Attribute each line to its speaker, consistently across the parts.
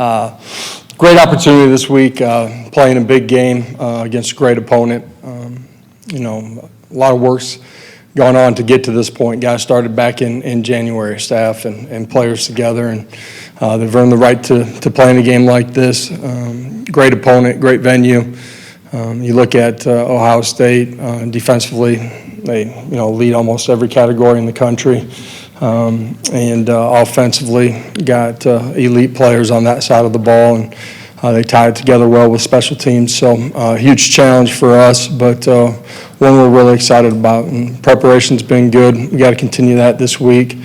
Speaker 1: Great opportunity this week, playing a big game against a great opponent. A lot of work's gone on to get to this point. Guys started back in January, staff and players together, and they've earned the right to play in a game like this. Great opponent, great venue. You look at Ohio State defensively; they lead almost every category in the country. And offensively, got elite players on that side of the ball, and they tie it together well with special teams. So huge challenge for us, but one we're really excited about. And preparation's been good. We got to continue that this week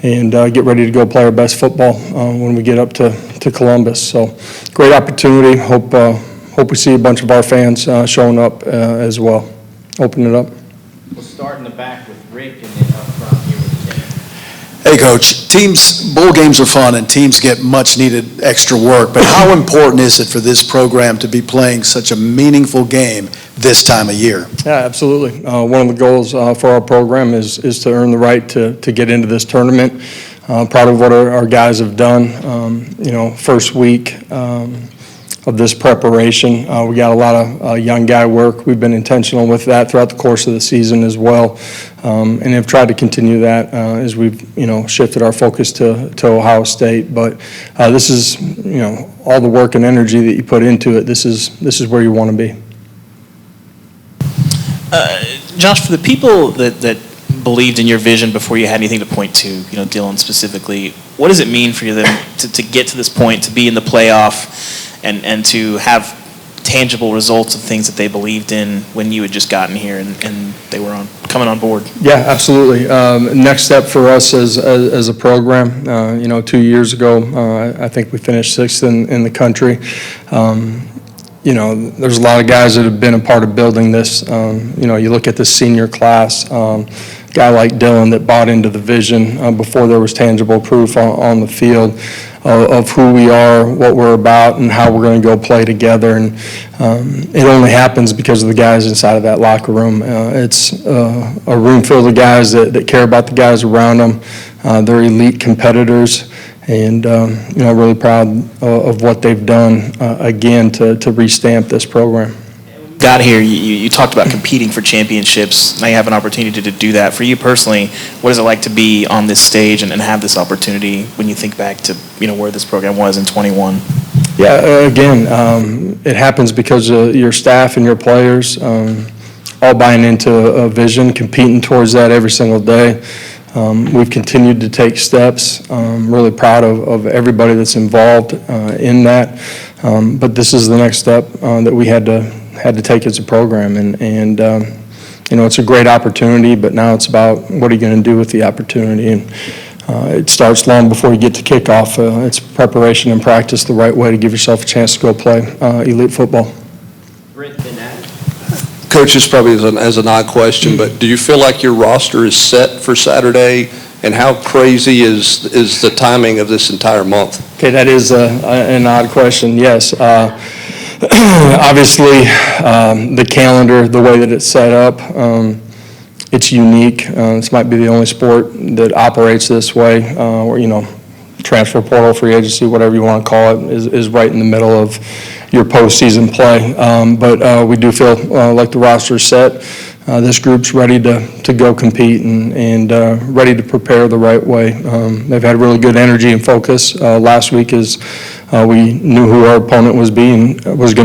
Speaker 1: and get ready to go play our best football when we get up to Columbus. So great opportunity. Hope we see a bunch of our fans showing up as well. Open it up.
Speaker 2: We'll start in the back with Rick and then up front here with Tim.
Speaker 3: Hey, Coach, bowl games are fun and teams get much needed extra work, but how important is it for this program to be playing such a meaningful game this time of year?
Speaker 1: Yeah, absolutely. One of the goals for our program is to earn the right to get into this tournament. Proud of what our guys have done. First week of this preparation. We got a lot of young guy work. We've been intentional with that throughout the course of the season as well, and have tried to continue that as we've shifted our focus to Ohio State. But this is all the work and energy that you put into it. This is where you want to be.
Speaker 4: Josh, for the people that believed in your vision before you had anything to point to, Dylan specifically, what does it mean for them to get to this point, to be in the playoff, and to have tangible results of things that they believed in when you had just gotten here and they were coming on board? Yeah,
Speaker 1: absolutely. Next step for us as a program, 2 years ago, I think we finished 6th in the country. There's a lot of guys that have been a part of building this. You look at the senior class, guy like Dylan that bought into the vision before there was tangible proof on the field of who we are, what we're about, and how we're going to go play together. And it only happens because of the guys inside of that locker room. It's a room full of guys that care about the guys around them. They're elite competitors. And, really proud of what they've done, again, to restamp this program.
Speaker 4: Got here, you talked about competing for championships. Now you have an opportunity to do that. For you personally, what is it like to be on this stage and have this opportunity when you think back to, where this program was in 21?
Speaker 1: Yeah, again, it happens because of your staff and your players all buying into a vision, competing towards that every single day. We've continued to take steps. Really proud of everybody that's involved in that. But this is the next step that we had to take as a program. And it's a great opportunity, but now it's about what are you going to do with the opportunity. And it starts long before you get to kickoff. It's preparation and practice the right way to give yourself a chance to go play elite football.
Speaker 5: Coach, this probably is an odd question, but do you feel like your roster is set for Saturday? And how crazy is the timing of this entire month?
Speaker 1: Okay, that is an odd question, yes. Obviously, the calendar, the way that it's set up, it's unique. This might be the only sport that operates this way, where, transfer portal, free agency, whatever you want to call it, is right in the middle of your postseason play. But we do feel like the roster's set. This group's ready to go compete and ready to prepare the right way. They've had really good energy and focus. Last week as we knew who our opponent was going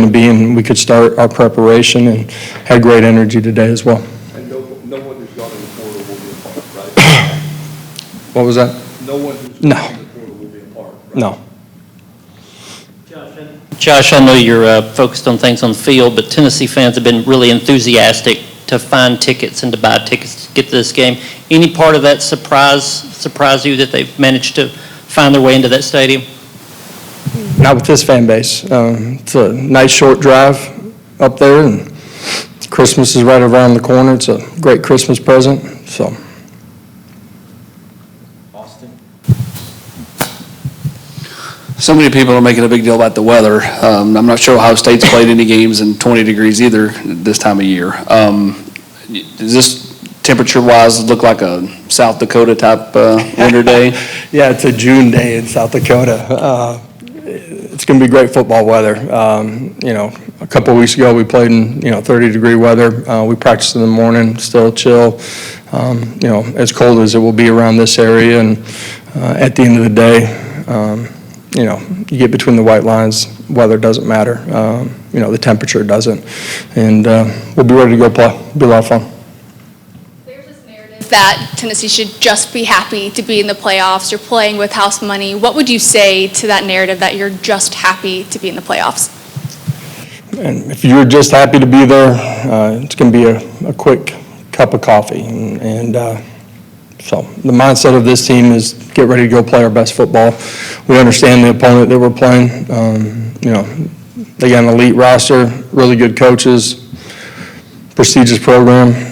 Speaker 1: to be, and we could start our preparation, and had great energy today as well.
Speaker 5: And no one who's gone in the portal will be a part, right?
Speaker 1: What was that?
Speaker 5: No one who's gone in the portal will be a part, right?
Speaker 1: No.
Speaker 6: Josh, I know you're focused on things on the field, but Tennessee fans have been really enthusiastic to find tickets and to buy tickets to get to this game. Any part of that surprise you that they've managed to find their way into that stadium?
Speaker 1: Not with this fan base. It's a nice short drive up there, and Christmas is right around the corner. It's a great Christmas present. So.
Speaker 7: So many people are making a big deal about the weather. I'm not sure Ohio State's played any games in 20 degrees either this time of year. Does this temperature-wise look like a South Dakota type winter day?
Speaker 1: Yeah, it's a June day in South Dakota. it's going to be great football weather. A couple of weeks ago we played in 30-degree weather. We practiced in the morning, still chill. As cold as it will be around this area, and at the end of the day, you get between the white lines. Weather doesn't matter. The temperature doesn't, and we'll be ready to go play. It'll be a lot of fun.
Speaker 8: There's this narrative that Tennessee should just be happy to be in the playoffs. You're playing with house money. What would you say to that narrative that you're just happy to be in the playoffs?
Speaker 1: And if you're just happy to be there, it's going to be a quick cup of coffee. So the mindset of this team is get ready to go play our best football. We understand the opponent that we're playing. They got an elite roster, really good coaches, prestigious program.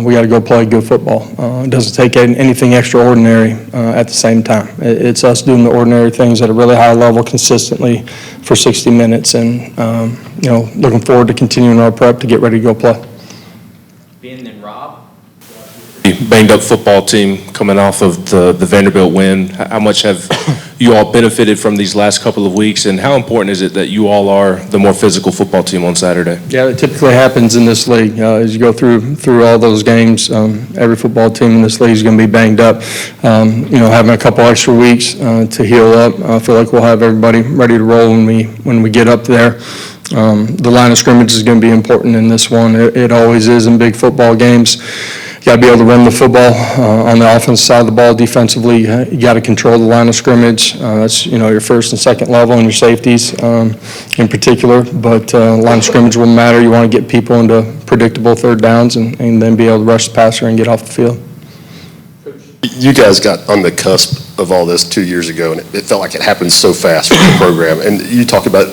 Speaker 1: We got to go play good football. It doesn't take anything extraordinary at the same time. It's us doing the ordinary things at a really high level consistently for 60 minutes, and looking forward to continuing our prep to get ready to go play.
Speaker 2: Ben and Rob?
Speaker 9: Banged up football team coming off of the Vanderbilt win. How much have you all benefited from these last couple of weeks, and how important is it that you all are the more physical football team on Saturday?
Speaker 1: Yeah, it typically happens in this league. As you go through all those games, every football team in this league is going to be banged up. Having a couple extra weeks to heal up, I feel like we'll have everybody ready to roll when we get up there. The line of scrimmage is going to be important in this one. It always is in big football games. You got to be able to run the football on the offensive side of the ball. Defensively, you got to control the line of scrimmage. That's your first and second level and your safeties in particular. But line of scrimmage will matter. You want to get people into predictable third downs and then be able to rush the passer and get off the field.
Speaker 10: You guys got on the cusp of all this 2 years ago, and it felt like it happened so fast for the program. And you talk about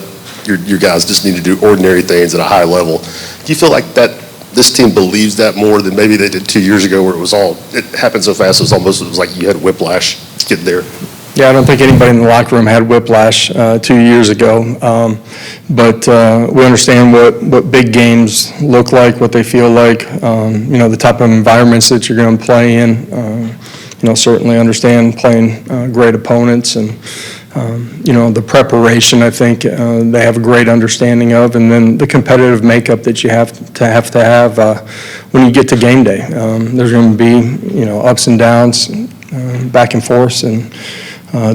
Speaker 10: your guys just need to do ordinary things at a high level. Do you feel like this team believes that more than maybe they did 2 years ago, where it happened so fast it was like you had whiplash to get there?
Speaker 1: Yeah, I don't think anybody in the locker room had whiplash 2 years ago, but we understand what big games look like, what they feel like, the type of environments that you're going to play in. Certainly understand playing great opponents, and the preparation, I think they have a great understanding of, and then the competitive makeup that you have to have when you get to game day. There's going to be ups and downs, back and forth, and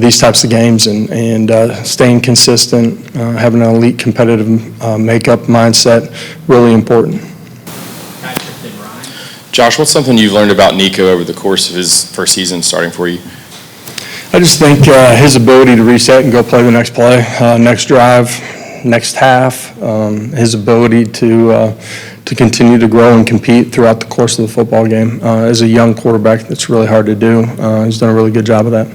Speaker 1: these types of games, and staying consistent, having an elite competitive makeup mindset, really important.
Speaker 11: Josh, what's something you've learned about Nico over the course of his first season starting for you?
Speaker 1: I just think his ability to reset and go play the next play, next drive, next half, his ability to continue to grow and compete throughout the course of the football game. As a young quarterback, that's really hard to do. He's done a really good job of that.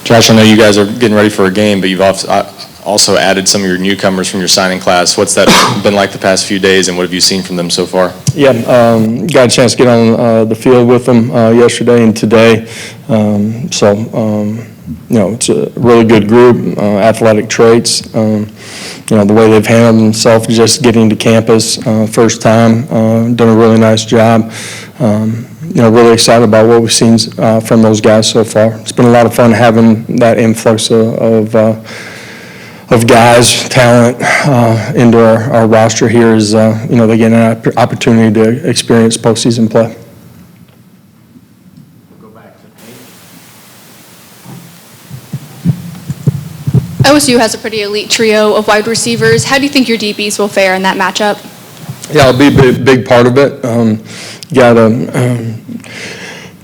Speaker 11: Josh, I know you guys are getting ready for a game, but you've also added some of your newcomers from your signing class. What's that been like the past few days, and what have you seen from them so far?
Speaker 1: Yeah, got a chance to get on the field with them yesterday and today. It's a really good group, athletic traits. The way they've handled themselves just getting to campus first time, done a really nice job. Really excited about what we've seen from those guys so far. It's been a lot of fun having that influx of guys, talent into our roster here as they get an opportunity to experience postseason play.
Speaker 2: We'll go back to the page.
Speaker 8: OSU has a pretty elite trio of wide receivers. How do you think your DBs will fare in that matchup?
Speaker 1: Yeah, it'll be a big part of it. You got to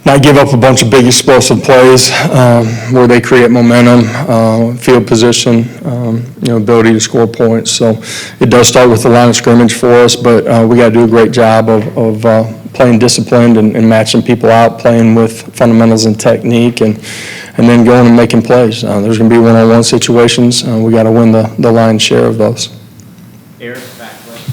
Speaker 1: not give up a bunch of big explosive plays where they create momentum, field position, ability to score points. So it does start with the line of scrimmage for us, but we got to do a great job of playing disciplined and matching people out, playing with fundamentals and technique, and then going and making plays. There's going to be one-on-one situations. We got to win the lion's share of those.
Speaker 2: Eric, back left.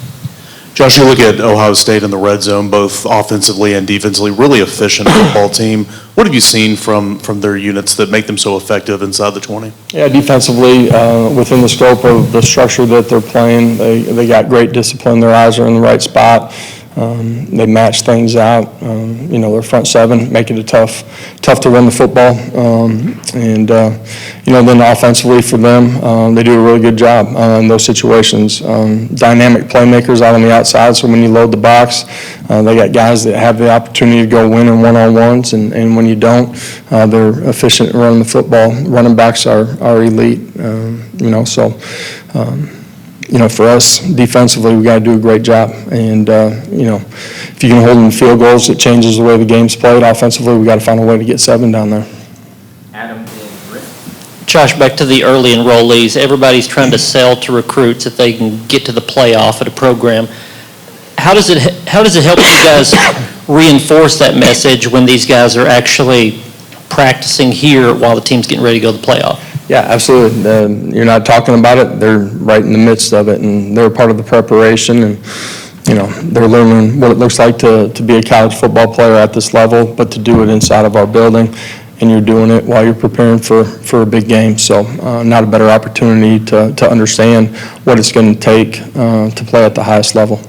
Speaker 12: Josh, you look at Ohio State in the red zone, both offensively and defensively, really efficient football team. What have you seen from their units that make them so effective inside the 20?
Speaker 1: Yeah, defensively, within the scope of the structure that they're playing, they got great discipline. Their eyes are in the right spot. They match things out. Their front seven make it tough to run the football. Then offensively for them, they do a really good job in those situations. Dynamic playmakers out on the outside, so when you load the box, they got guys that have the opportunity to go win in one-on-ones, and when you don't, they're efficient at running the football. Running backs are elite, for us, defensively, we got to do a great job. And, if you can hold them to field goals, it changes the way the game's played. Offensively, we got to find a way to get 7 down there.
Speaker 2: Adam and Rick.
Speaker 6: Josh, back to the early enrollees. Everybody's trying to sell to recruits that they can get to the playoff at a program. How does it help you guys reinforce that message when these guys are actually practicing here while the team's getting ready to go to the playoff?
Speaker 1: Yeah, absolutely. You're not talking about it. They're right in the midst of it, and they're part of the preparation, and they're learning what it looks like to be a college football player at this level, but to do it inside of our building, and you're doing it while you're preparing for a big game. So not a better opportunity to understand what it's going to take to play at the highest level.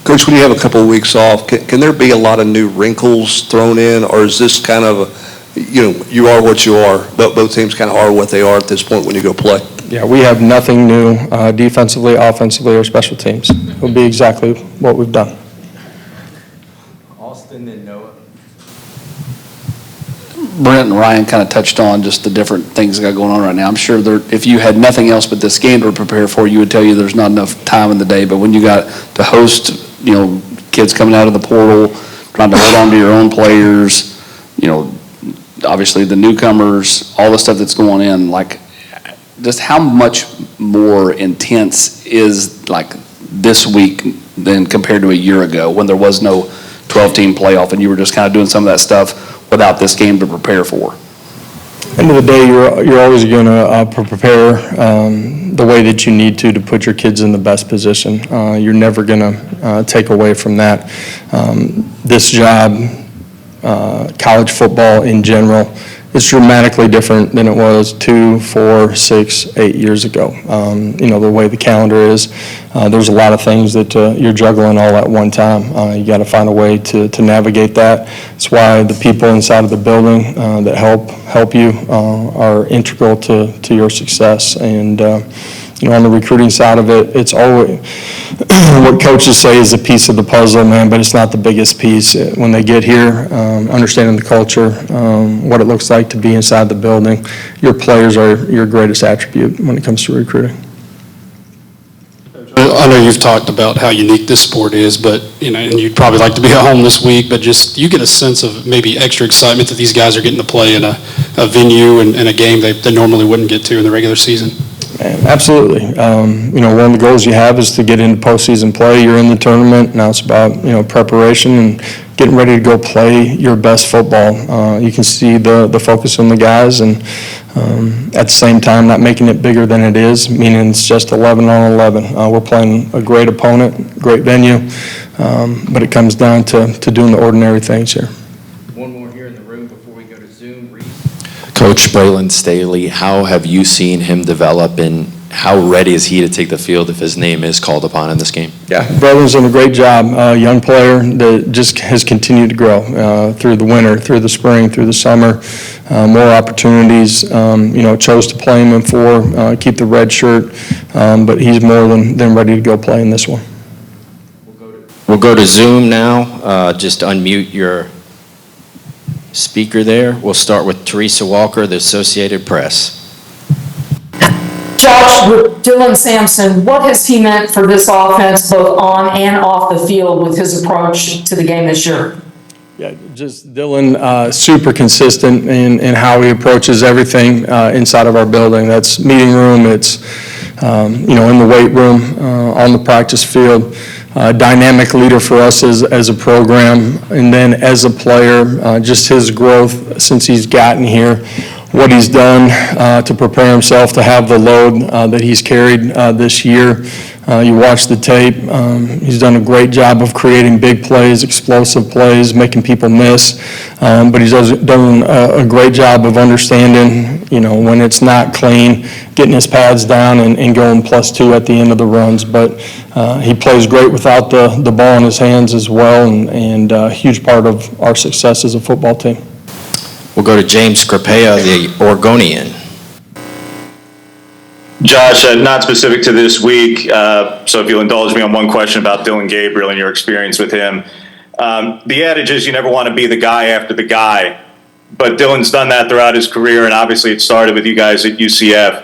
Speaker 5: Coach, when you have a couple of weeks off, can there be a lot of new wrinkles thrown in, or is this kind of you are what you are, but both teams kind of are what they are at this point when you go play?
Speaker 1: Yeah, we have nothing new defensively, offensively, or special teams. It'll be exactly what we've done.
Speaker 2: Austin and Noah.
Speaker 7: Brent and Ryan kind of touched on just the different things that got going on right now. I'm sure if you had nothing else but this game to prepare for, you would tell you there's not enough time in the day. But when you got to host, kids coming out of the portal, trying to hold on to your own players, obviously the newcomers, all the stuff that's going in, just how much more intense is this week than compared to a year ago when there was no 12-team playoff and you were just kind of doing some of that stuff without this game to prepare for?
Speaker 1: End of the day, you're always going to prepare the way that you need to put your kids in the best position. You're never going to take away from that. This job, college football in general, is dramatically different than it was 2, 4, 6, 8 years ago. The way the calendar is, there's a lot of things that you're juggling all at one time. You got to find a way to navigate that. That's why the people inside of the building that help you are integral to your success. And on the recruiting side of it, it's always what coaches say is a piece of the puzzle, man, but it's not the biggest piece. When they get here, understanding the culture, what it looks like to be inside the building, your players are your greatest attribute when it comes to recruiting.
Speaker 13: I know you've talked about how unique this sport is, but, and you'd probably like to be at home this week, but just you get a sense of maybe extra excitement that these guys are getting to play in a venue and a game they normally wouldn't get to in the regular season.
Speaker 1: Absolutely. One of the goals you have is to get into postseason play. You're in the tournament. Now it's about, preparation and getting ready to go play your best football. You can see the focus on the guys, and at the same time not making it bigger than it is, meaning it's just 11 on 11. We're playing a great opponent, great venue, but it comes down to doing the ordinary things here.
Speaker 2: One more here in the room before we go to Zoom. Reese.
Speaker 14: Coach Braylon Staley, how have you seen him develop, and how ready is he to take the field if his name is called upon in this game?
Speaker 1: Yeah, Braylon's done a great job. Young player that just has continued to grow through the winter, through the spring, through the summer. More opportunities. Chose to play him in 4, keep the red shirt, but he's more than ready to go play in this one.
Speaker 14: We'll go to Zoom now. Just unmute your speaker there. We'll start with Teresa Walker, the Associated Press.
Speaker 15: Josh, with Dylan Sampson, what has he meant for this offense, both on and off the field, with his approach to the game this year?
Speaker 1: Yeah, just Dylan, super consistent in how he approaches everything inside of our building. That's meeting room, it's, in the weight room, on the practice field. Dynamic leader for us as a program, and then as a player, just his growth since he's gotten here. what he's done to prepare himself to have the load that he's carried this year. You watch the tape. He's done a great job of creating big plays, explosive plays, making people miss. But he's done a great job of understanding, when it's not clean, getting his pads down and going +2 at the end of the runs. But he plays great without the ball in his hands as well, and a huge part of our success as a football team.
Speaker 14: We'll go to James Scarpea, the Oregonian.
Speaker 16: Josh, not specific to this week, so if you'll indulge me on one question about Dillon Gabriel and your experience with him. The adage is you never want to be the guy after the guy, but Dillon's done that throughout his career, and obviously it started with you guys at UCF.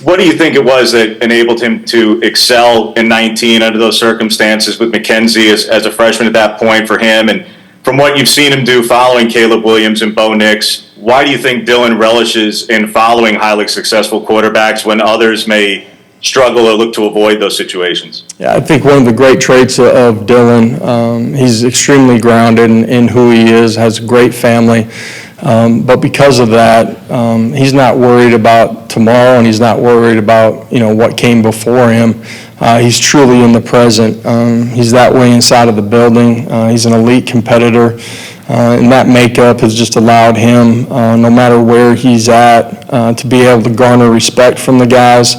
Speaker 16: What do you think it was that enabled him to excel in 19 under those circumstances with McKenzie as a freshman at that point for him? And from what you've seen him do following Caleb Williams and Bo Nix, why do you think Dillon relishes in following highly successful quarterbacks when others may struggle or look to avoid those situations?
Speaker 1: Yeah, I think one of the great traits of Dillon, he's extremely grounded in who he is, has a great family. But because of that, he's not worried about tomorrow, and he's not worried about, what came before him. He's truly in the present. He's that way inside of the building. He's an elite competitor. And that makeup has just allowed him, no matter where he's at, to be able to garner respect from the guys.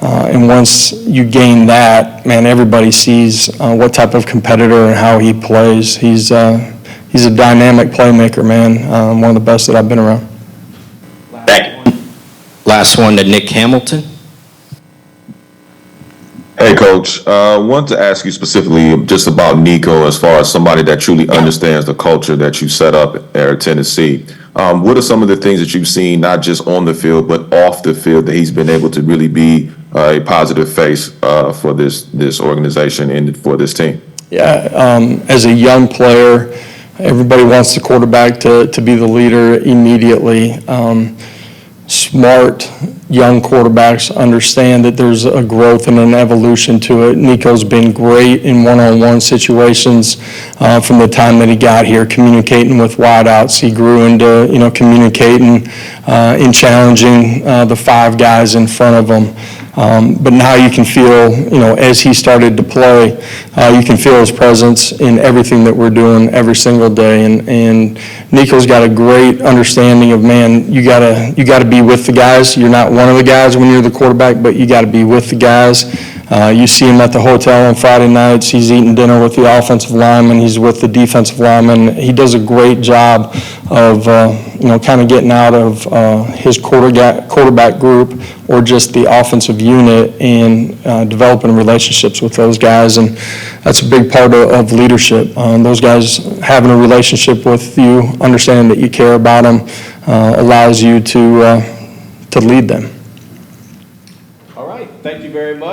Speaker 1: And once you gain that, man, everybody sees what type of competitor and how he plays. He's a dynamic playmaker, man. One of the best that I've been around.
Speaker 16: Thank you.
Speaker 14: Last one to Nick Hamilton.
Speaker 17: Hey, Coach. I wanted to ask you specifically just about Nico as far as somebody that truly understands the culture that you set up at Tennessee. What are some of the things that you've seen, not just on the field, but off the field, that he's been able to really be a positive face for this organization and for this team?
Speaker 1: Yeah, as a young player, everybody wants the quarterback to be the leader immediately. Smart young quarterbacks understand that there's a growth and an evolution to it. Nico's been great in one-on-one situations from the time that he got here, communicating with wideouts. He grew into, communicating and challenging the 5 guys in front of him. But now you can feel, as he started to play, you can feel his presence in everything that we're doing every single day. And Nico's got a great understanding of, man, you gotta be with the guys. You're not one of the guys when you're the quarterback, but you gotta be with the guys. You see him at the hotel on Friday nights. He's eating dinner with the offensive lineman. He's with the defensive lineman. He does a great job of, kind of getting out of his quarterback group or just the offensive unit and developing relationships with those guys. And that's a big part of leadership. Those guys having a relationship with you, understanding that you care about them, allows you to lead them.
Speaker 2: All right, thank you very much.